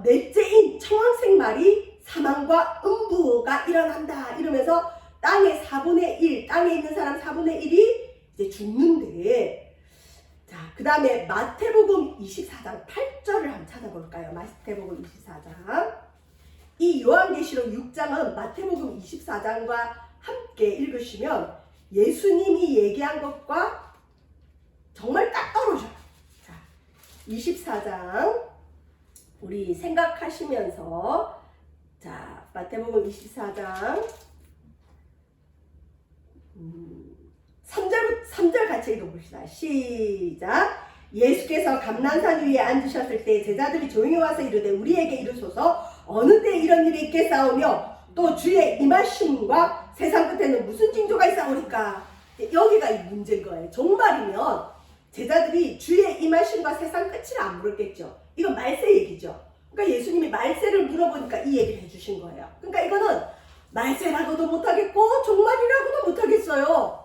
Speaker 1: 넷째인 청황색 말이 사망과 음부가 일어난다. 이러면서 땅의 4분의 1, 땅에 있는 사람 4분의 1이 이제 죽는데, 자, 그 다음에 마태복음 24장 8절을 한번 찾아볼까요? 마태복음 24장. 이 요한계시록 6장은 마태복음 24장과 함께 읽으시면 예수님이 얘기한 것과 정말 딱 떨어져요. 자, 24장 우리 생각하시면서, 자, 마태복음 24장 3절 같이 읽어봅시다. 시작. 예수께서 감난산 위에 앉으셨을 때 제자들이 조용히 와서 이르되 우리에게 이르소서 어느 때 이런 일이 있겠사오며 또 주의 임하심과 세상 끝에는 무슨 징조가 있사오리까. 여기가 이 문제인 거예요. 정말이면 제자들이 주의 임하심과 세상 끝을 안 물었겠죠. 이건 말세 얘기죠. 그러니까 예수님이 말세를 물어보니까 이 얘기를 해주신 거예요. 그러니까 이거는 말세라고도 못하겠고 종말이라고도 못하겠어요.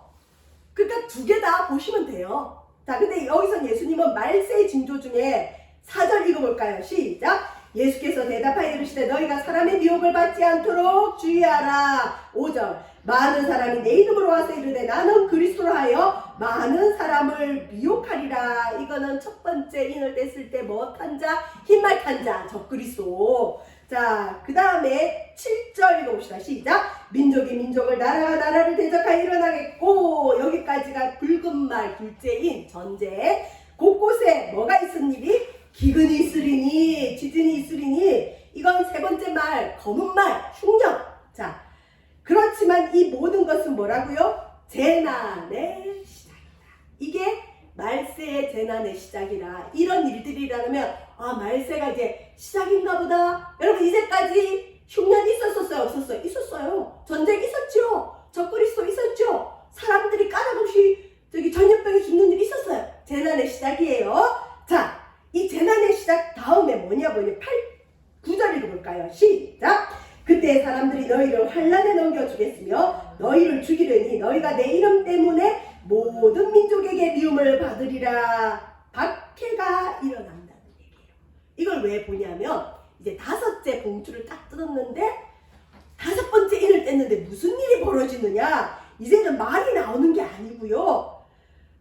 Speaker 1: 그러니까 두 개 다 보시면 돼요. 자, 근데 여기서 예수님은 말세의 징조 중에 4절 읽어볼까요? 시작. 예수께서 대답하여 이르시되 너희가 사람의 미혹을 받지 않도록 주의하라. 5절. 많은 사람이 내 이름으로 와서 이르되 나는 그리스도라 하여 많은 사람을 미혹하리라. 이거는 첫 번째 인을 뗐을 때 못한 자, 흰말 탄 자, 적그리스도. 자, 그 다음에 7절 읽어봅시다. 시작. 민족이 민족을, 나라가 나라를 대적하여 일어나겠고, 여기까지가 붉은 말 둘째인 전쟁. 곳곳에 뭐가 있으리니? 기근이 있으리니, 지진이 있으리니. 이건 세 번째 말, 검은 말, 흉년. 자, 그렇지만 이 모든 것은 뭐라고요? 재난의 시작이다. 이게 말세의 재난의 시작이라. 이런 일들이 일어나면 말세가 이제 시작인가 보다. 여러분, 이제까지 흉년이 있었어요? 없었어요? 있었어요. 전쟁 있었죠. 적그리스도 있었죠. 사람들이 까다없이 전염병에 죽는 일이 있었어요. 재난의 시작이에요. 자, 이 재난의 시작 다음에 뭐냐 9절 읽어볼까요? 시작. 그때 사람들이 너희를 환난에 넘겨주겠으며 너희를 죽이려니 너희가 내 이름 때문에 모든 민족에게 미움을 받으리라. 박해가 일어난다는 얘기예요. 이걸 왜 보냐면 이제 5째 봉투를 딱 뜯었는데 5번째 인을 뗐는데 무슨 일이 벌어지느냐. 이제는 말이 나오는 게 아니고요.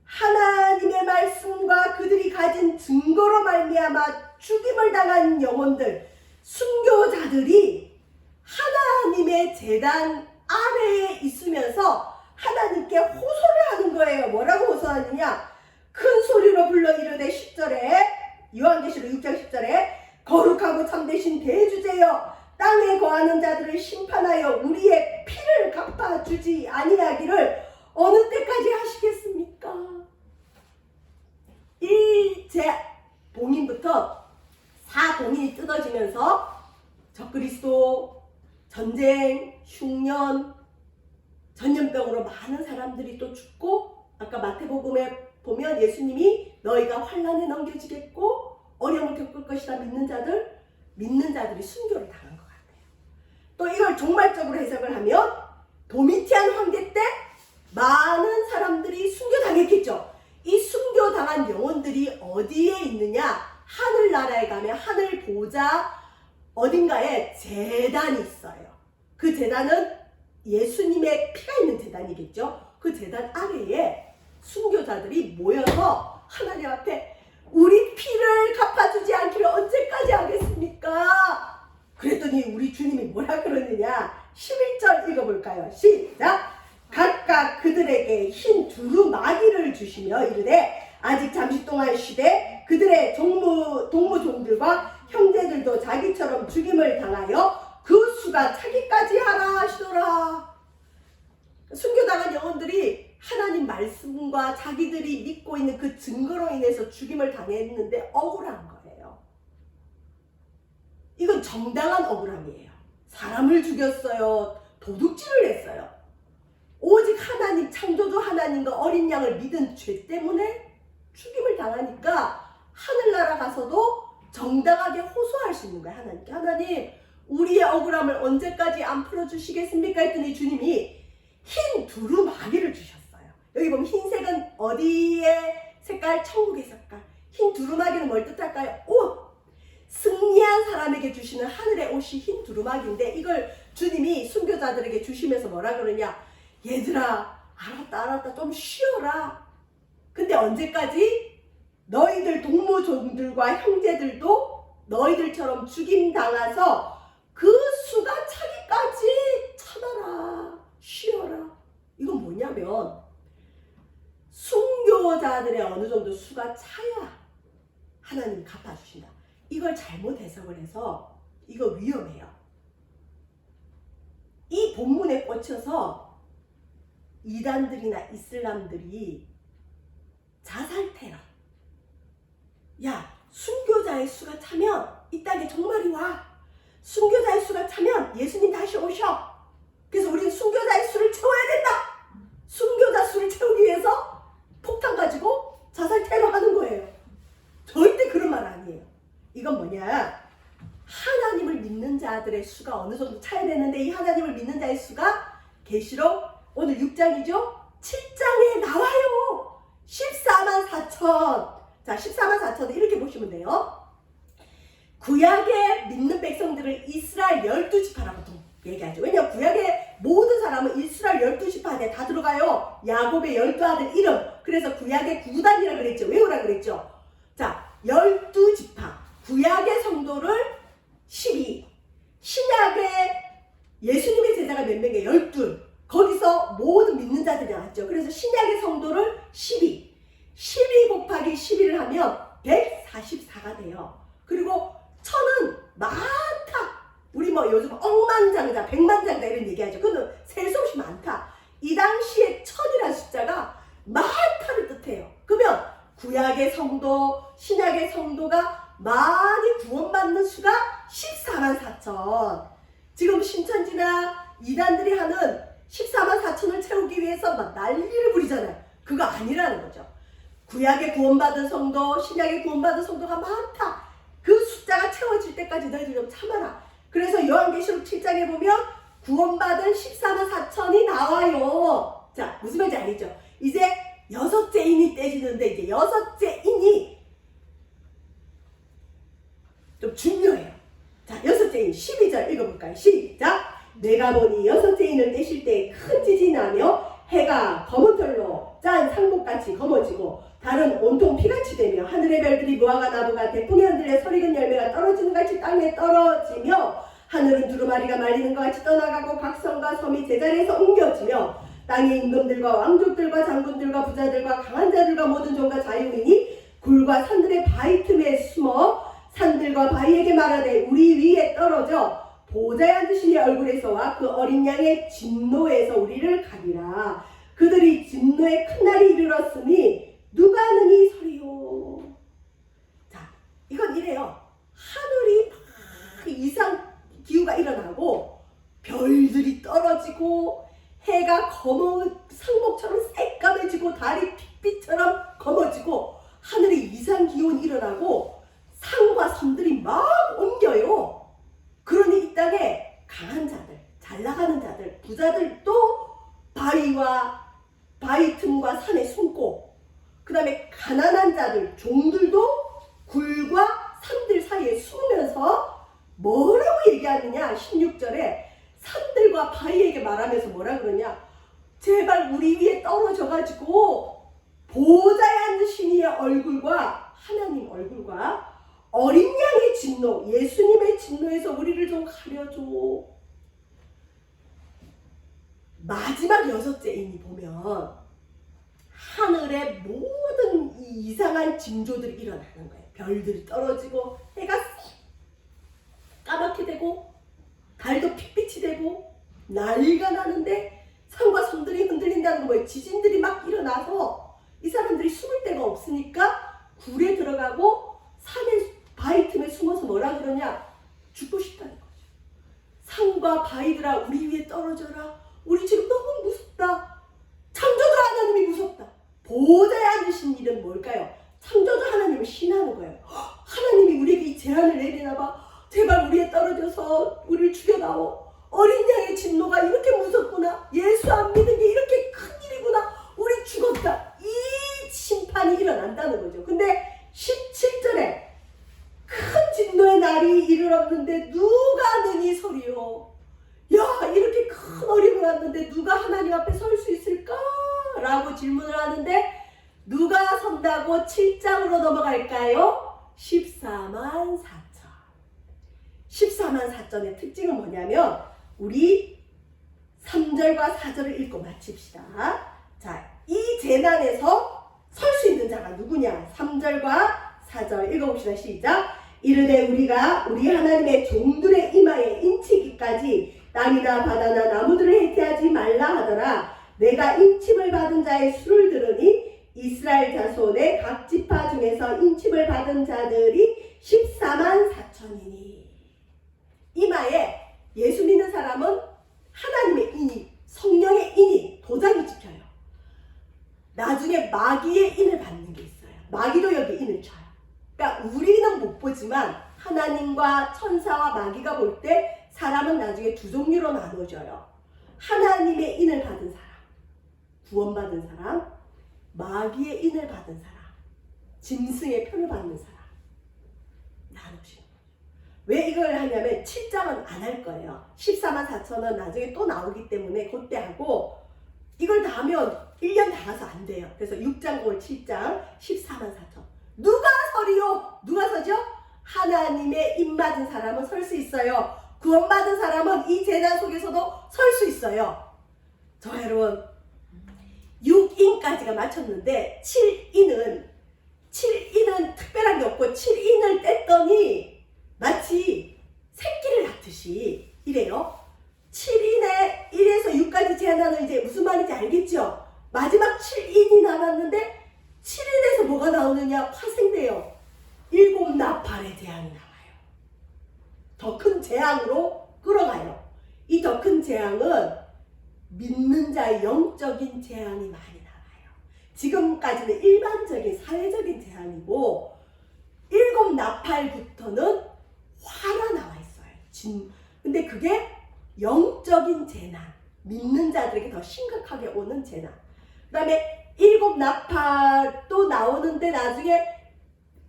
Speaker 1: 하나님의 말씀과 그들이 가진 증거로 말미암아 죽임을 당한 영혼들, 순교자들이 하나님의 제단 아래에 있으면서 하나님께 호소를 하는 거예요. 뭐라고 호소하느냐? 큰 소리로 불러 이르되 10절에, 요한계시록 6장 10절에 거룩하고 참되신 대주제여 땅에 거하는 자들을 심판하여 우리의 피를 갚아주지 아니하기를 어느 때까지 하시겠습니까? 1제 봉인부터 4봉인이 뜯어지면서 적그리스도, 전쟁, 흉년, 전염병으로 많은 사람들이 또 죽고, 아까 마태복음에 보면 예수님이 너희가 환난에 넘겨지겠고 어려움을 겪을 것이다 믿는 자들이 순교를 당한 것 같아요. 또 이걸 종말적으로 해석을 하면 도미티안 황제 때 많은 사람들이 순교당했겠죠. 이 순교당한 영혼들이 어디에 있느냐? 하늘나라에 가면 하늘 보좌 어딘가에 제단이 있어요. 그 제단은 예수님의 피가 있는 제단이겠죠. 그 제단 아래에 순교자들이 모여서 하나님 앞에 우리 피를 갚아주지 않기를 언제까지 하겠습니까? 그랬더니 우리 주님이 뭐라 그러느냐? 11절 읽어볼까요? 시작! 각각 그들에게 흰 두루마기를 주시며 이르되 아직 잠시 동안 쉬되 그들의 동무종들과 형제들도 자기처럼 죽임을 당하여 그 수가 차기까지 하라 하시더라. 순교당한 영혼들이 하나님 말씀과 자기들이 믿고 있는 그 증거로 인해서 죽임을 당했는데 억울한 거예요. 이건 정당한 억울함이에요. 사람을 죽였어요. 도둑질을 했어요. 오직 하나님, 창조주 하나님과 어린 양을 믿은 죄 때문에 죽임을 당하니까 하늘나라 가서도 정당하게 호소할 수 있는 거예요. 하나님께. 하나님, 우리의 억울함을 언제까지 안 풀어주시겠습니까? 했더니 주님이 흰 두루마기를 주셨어요. 여기 보면 흰색은 어디의 색깔? 천국의 색깔. 흰 두루마기는 뭘 뜻할까요? 옷! 승리한 사람에게 주시는 하늘의 옷이 흰 두루마기인데 이걸 주님이 순교자들에게 주시면서 뭐라 그러냐? 얘들아, 알았다 좀 쉬어라. 근데 언제까지? 너희들 동무종들과 형제들도 너희들처럼 죽임당해서 그 수가 차기까지 참아라. 쉬어라. 이건 뭐냐면 순교자들의 어느 정도 수가 차야 하나님이 갚아주신다. 이걸 잘못 해석을 해서 이거 위험해요. 이 본문에 꽂혀서 이단들이나 이슬람들이 자살 테러. 야, 순교자의 수가 차면 이 땅에 종말이 와. 순교자의 수가 차면 예수님 다시 오셔. 그래서 우리는 순교자의 수를 채워야 된다. 순교자 수를 채우기 위해서 폭탄 가지고 자살 테러하는 거예요. 절대 그런 말 아니에요. 이건 뭐냐? 하나님을 믿는 자들의 수가 어느 정도 차야 되는데 이 하나님을 믿는 자의 수가 계시록 오늘 6장이죠? 7장에 나와요. 14만 4천. 자, 14만 4천은 이렇게 보시면 돼요. 구약에 믿는 백성들을 이스라엘 12지파라고 얘기하죠. 왜냐하면 구약의 모든 사람은 이스라엘 12지파 안에 다 들어가요. 야곱의 12아들 이름. 그래서 구약의 구단이라 그랬죠. 외우라 그랬죠. 자, 12지파. 구약의 성도를 12. 신약의 예수님의 제자가 몇 명이에요? 12. 거기서 모든 믿는 자들이 나왔죠. 그래서 신약의 성도를 12. 12 곱하기 12를 하면 144가 돼요. 그리고 천은 많다. 우리 뭐 요즘 억만장자, 백만장자 이런 얘기하죠. 그건 셀 수 없이 많다. 이 당시에 천이라는 숫자가 많다를 뜻해요. 그러면 구약의 성도, 신약의 성도가 많이 구원받는 수가 14만 4천. 지금 신천지나 이단들이 하는 14만 4천을 채우기 위해서 막 난리를 부리잖아요. 그거 아니라는 거죠. 구약의 구원받은 성도, 신약의 구원받은 성도가 많다. 그 숫자가 채워질 때까지 너희들 좀 참아라. 그래서 요한계시록 7장에 보면 구원받은 14만 4천이 나와요. 자, 무슨 말인지 알겠죠? 이제 여섯째 인이 떼지는데 이제 여섯째 인이 좀 중요해요. 자, 여섯째 인 12절 읽어볼까요? 시작! 내가 보니 여섯째 인을 떼실 때 큰 지진이 나며 해가 검은 털로 짠 상복같이 검어지고 달은 온통 피같이 되며 하늘의 별들이 무화과 나무가 대풍에 흔들려 서리근 열매가 떨어지는 같이 땅에 떨어지며 하늘은 두루마리가 말리는 것 같이 떠나가고 각 성과 섬이 제자리에서 옮겨지며 땅의 임금들과 왕족들과 장군들과 부자들과 강한 자들과 모든 종과 자유인이 굴과 산들의 바위 틈에 숨어 산들과 바위에게 말하되 우리 위에 떨어져 보좌에 앉으신 이 얼굴에서와 그 어린 양의 진노에서 우리를 가리라. 그들이 진노의 큰 날이 이르렀으니 누가 능히 서리요. 자, 이건 이래요. 하늘이 막 이상 기후가 일어나고 별 숨고, 그 다음에 가난한 자들, 종들도 굴과 산들 사이에 숨으면서 뭐라고 얘기하느냐. 16절에 산들과 바위에게 말하면서 뭐라 그러냐. 제발 우리 위에 떨어져가지고 보좌에 앉으신 이의 얼굴과 하나님 얼굴과 어린 양의 진노, 예수님의 진노에서 우리를 좀 가려줘. 마지막 6째 인이 보면 하늘의 모든 이 이상한 징조들이 일어나는 거예요. 별들이 떨어지고 해가 까맣게 되고 달도 핏빛이 되고 난리가 나는데 산과 섬들이 흔들린다는 거 뭐예요? 지진들이 막 일어나서 이 사람들이 숨을 데가 없으니까 굴에 들어가고 산에 바위 틈에 숨어서 뭐라 그러냐? 죽고 싶다는 거죠. 산과 바위들아 우리 위에 떨어져라. 우리 지금 너무 무섭다. 창조주 하나님이 무섭다. 보좌에 앉으신 일은 뭘까요? 창조주 하나님을 신하는 거예요. 하나님이 우리에게 이 재앙을 내리나 봐. 제발 우리에 떨어져서 우리를 죽여다오. 어린 양의 진노가 이렇게 무섭구나. 예수 안 믿는 게 이렇게 큰일이구나. 우리 죽었다. 이 심판이 일어난다는 거죠. 근데 17절에 큰 진노의 날이 이르렀는데 누가 능히 서리요. 야, 이렇게 큰 어림이 왔는데 누가 하나님 앞에 설 수 있을까? 라고 질문을 하는데 누가 선다고 7장으로 넘어갈까요? 14만 4천. 14만 4천의 특징은 뭐냐면 우리 3절과 4절을 읽고 마칩시다. 자, 이 재난에서 설 수 있는 자가 누구냐? 3절과 4절 읽어봅시다. 시작. 이르되 우리가 우리 하나님의 종들의 이마에 인치기까지 땅이나 바다나 나무들을 해태하지 말라 하더라. 내가 인침을 받은 자의 수를 들으니 이스라엘 자손의 각 지파 중에서 인침을 받은 자들이 14만 4천이니. 이마에 예수 믿는 사람은 하나님의 인이, 성령의 인이 도장이 찍혀요. 나중에 마귀의 인을 받는 게 있어요. 마귀도 여기 인을 쳐요. 그러니까 우리는 못 보지만 하나님과 천사와 마귀가 볼 때 사람은 나중에 두 종류로 나눠져요. 하나님의 인을 받은 사람, 구원받은 사람, 마귀의 인을 받은 사람, 짐승의 표를 받는 사람 나누시는 거죠. 왜 이걸 하냐면 7장은 안 할 거예요. 14만 4천은 나중에 또 나오기 때문에 그때 하고 이걸 다 하면 1년 다 가서 안 돼요. 그래서 6장, 9월 7장 14만 4천. 누가 서리요? 누가 서죠? 하나님의 인 받은 사람은 설 수 있어요. 구원받은 사람은 이 재난 속에서도 설 수 있어요. 저 여러분 6인까지가 맞췄는데 7인은 특별한 게 없고 7인을 뗐더니 마치 새끼를 낳듯이 이래요. 7인에 1에서 6까지 재난은 이제 무슨 말인지 알겠죠? 마지막 7인이 남았는데 7인에서 뭐가 나오느냐? 파생돼요. 7 나팔의 재앙이 나와요. 더 큰 재앙으로 끌어가요. 이 더 큰 재앙은 믿는 자의 영적인 재앙이 많이 나와요. 지금까지는 일반적인 사회적인 재앙이고 7 나팔부터는 화가 나와 있어요. 근데 그게 영적인 재난, 믿는 자들에게 더 심각하게 오는 재난. 그 다음에 7 나팔도 나오는데 나중에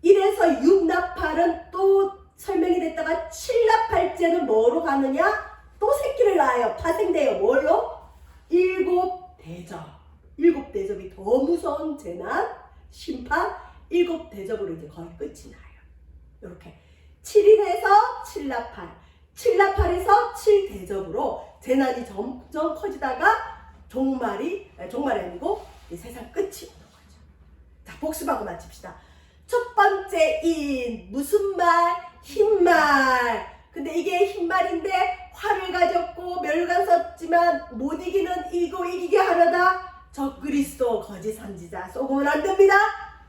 Speaker 1: 1에서 6 나팔은 또 설명이 됐다가 7 나팔째는 뭐로 가느냐? 또 새끼를 낳아요. 파생돼요. 뭘로? 7 대접. 7 대접이 더 무서운 재난, 심판, 7 대접으로 이제 거의 끝이 나요. 이렇게 7인에서 7 나팔, 7 나팔에서 7 대접으로 재난이 점점 커지다가 종말이 아니고 세상 끝이 오는 거죠. 자, 복습하고 마칩시다. 첫 번째 인, 무슨 말? 흰말. 근데 이게 흰말인데 활을 가졌고 멸관 섰지만 못 이기는 이고 이기게 하려다 적그리스도 거짓 선지자. 속으면 안 됩니다.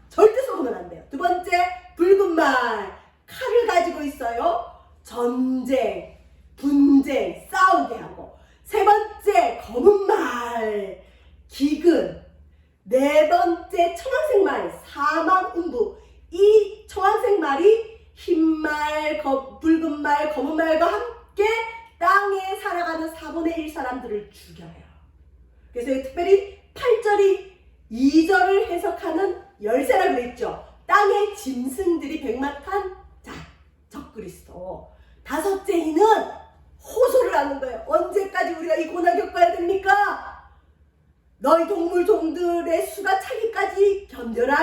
Speaker 1: 절대 속으면 안 돼요. 두 번째 붉은 말. 칼을 가지고 있어요. 전쟁, 분쟁, 싸우게 하고. 세 번째 검은 말. 기근. 네 번째 청황색 말. 사망음부. 이 청황색 말이 흰말, 붉은 말, 검은 말과 함께 땅에 살아가는 4분의 1 사람들을 죽여요. 그래서 특별히 8절이 2절을 해석하는 열쇠라 그랬죠. 땅의 짐승들이 백마탄 자 적그리스도. 다섯째이는 호소를 하는 거예요. 언제까지 우리가 이 고난 겪어야 됩니까? 너희 동물 종들의 수가 차기까지 견뎌라.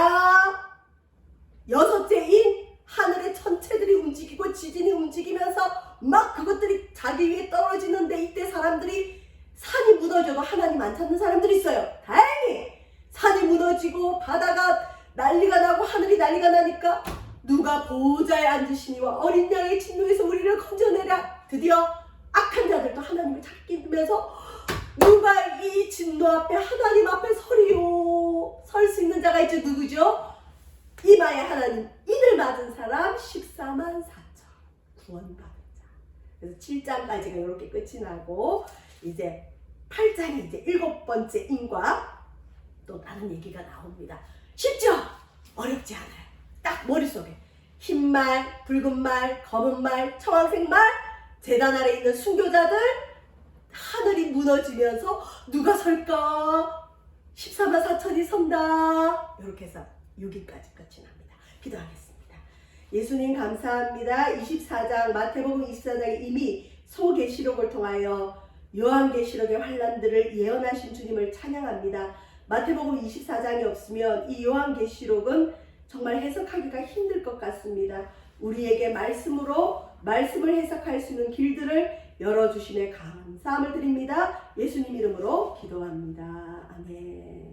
Speaker 1: 여섯째인 하늘의 천체들이 움직이고 지진이 움직이면서 막 그것들이 자기 위에 떨어지는데 이때 사람들이 산이 무너져도 하나님 안 찾는 사람들이 있어요. 다행히 산이 무너지고 바다가 난리가 나고 하늘이 난리가 나니까 누가 보호자에 앉으시니와 어린 양의 진노에서 우리를 건져내라. 드디어 악한 자들도 하나님을 찾기면서 누가 이 진노 앞에 하나님 앞에 서리요. 설 수 있는 자가 있죠. 누구죠? 이마에 하나님 인을 맞은 사람 14만 4천 구원받은 자. 그래서 7장까지가 이렇게 끝이 나고 이제 8장이 이제 7번째 인과 또 다른 얘기가 나옵니다. 쉽죠? 어렵지 않아요. 딱 머릿속에 흰 말, 붉은 말, 검은 말, 청황색 말, 제단 아래 있는 순교자들, 하늘이 무너지면서 누가 설까? 14만 4천이 선다. 이렇게 해서 6일까지 끝이 납니다. 기도하겠습니다. 예수님 감사합니다. 24장 마태복음 24장에 이미 소계시록을 통하여 요한계시록의 환란들을 예언하신 주님을 찬양합니다. 마태복음 24장이 없으면 이 요한계시록은 정말 해석하기가 힘들 것 같습니다. 우리에게 말씀을 해석할 수 있는 길들을 열어주심에 감사함을 드립니다. 예수님 이름으로 기도합니다. 아멘.